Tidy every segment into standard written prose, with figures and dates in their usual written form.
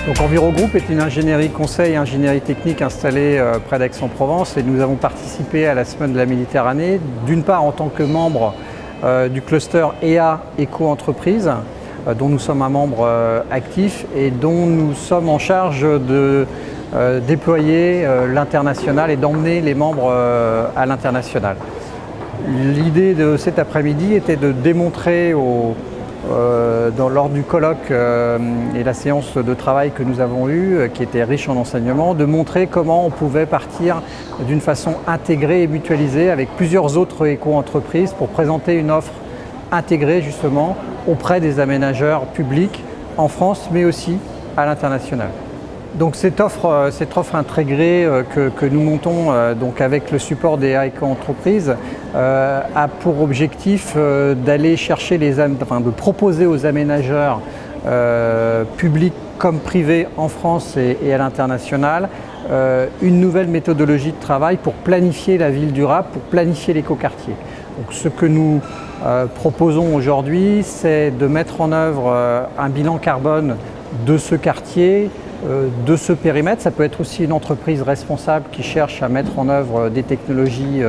Donc Envirogroup est une ingénierie conseil et ingénierie technique installée près d'Aix-en-Provence et nous avons participé à la Semaine de la Méditerranée, d'une part en tant que membre du cluster EA Éco-Entreprise, dont nous sommes un membre actif et dont nous sommes en charge de déployer l'international et d'emmener les membres à l'international. L'idée de cet après-midi était de démontrer lors du colloque et la séance de travail que nous avons eue, qui était riche en enseignements, de montrer comment on pouvait partir d'une façon intégrée et mutualisée avec plusieurs autres éco-entreprises pour présenter une offre intégrée justement auprès des aménageurs publics en France mais aussi à l'international. Donc cette offre intégrée que nous montons donc avec le support des éco-entreprises a pour objectif d'aller chercher de proposer aux aménageurs publics comme privés en France et à l'international une nouvelle méthodologie de travail pour planifier la ville durable, pour planifier l'écoquartier. Donc ce que nous proposons aujourd'hui, c'est de mettre en œuvre un bilan carbone de ce quartier, de ce périmètre. Ça peut être aussi une entreprise responsable qui cherche à mettre en œuvre des technologies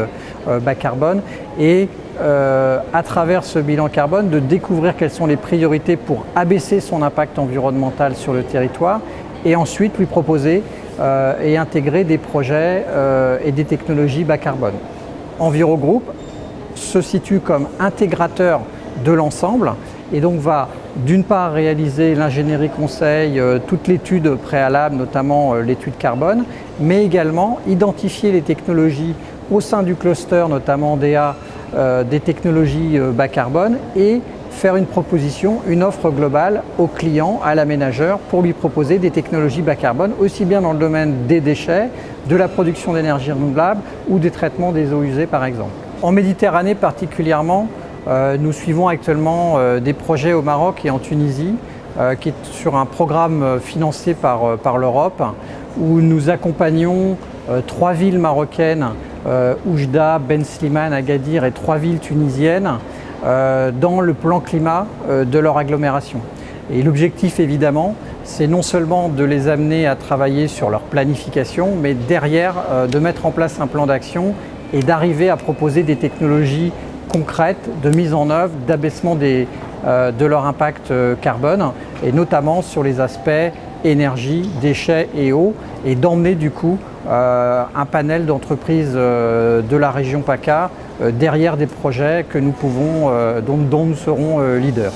bas carbone et à travers ce bilan carbone de découvrir quelles sont les priorités pour abaisser son impact environnemental sur le territoire et ensuite lui proposer et intégrer des projets et des technologies bas carbone. Envirogroup se situe comme intégrateur de l'ensemble et donc va d'une part réaliser l'ingénierie conseil, toute l'étude préalable, notamment l'étude carbone, mais également identifier les technologies au sein du cluster, notamment DA, des technologies bas carbone et faire une proposition, une offre globale au client, à l'aménageur, pour lui proposer des technologies bas carbone, aussi bien dans le domaine des déchets, de la production d'énergie renouvelable ou des traitements des eaux usées par exemple. En Méditerranée particulièrement, nous suivons actuellement des projets au Maroc et en Tunisie, qui est sur un programme financé par l'Europe, où nous accompagnons 3 villes marocaines, Oujda, Ben Slimane, Agadir et 3 villes tunisiennes, dans le plan climat de leur agglomération. Et l'objectif évidemment, c'est non seulement de les amener à travailler sur leur planification, mais derrière de mettre en place un plan d'action et d'arriver à proposer des technologies concrètes de mise en œuvre, d'abaissement de leur impact carbone et notamment sur les aspects énergie, déchets et eau et d'emmener du coup un panel d'entreprises de la région PACA derrière des projets que nous pouvons, dont nous serons leaders.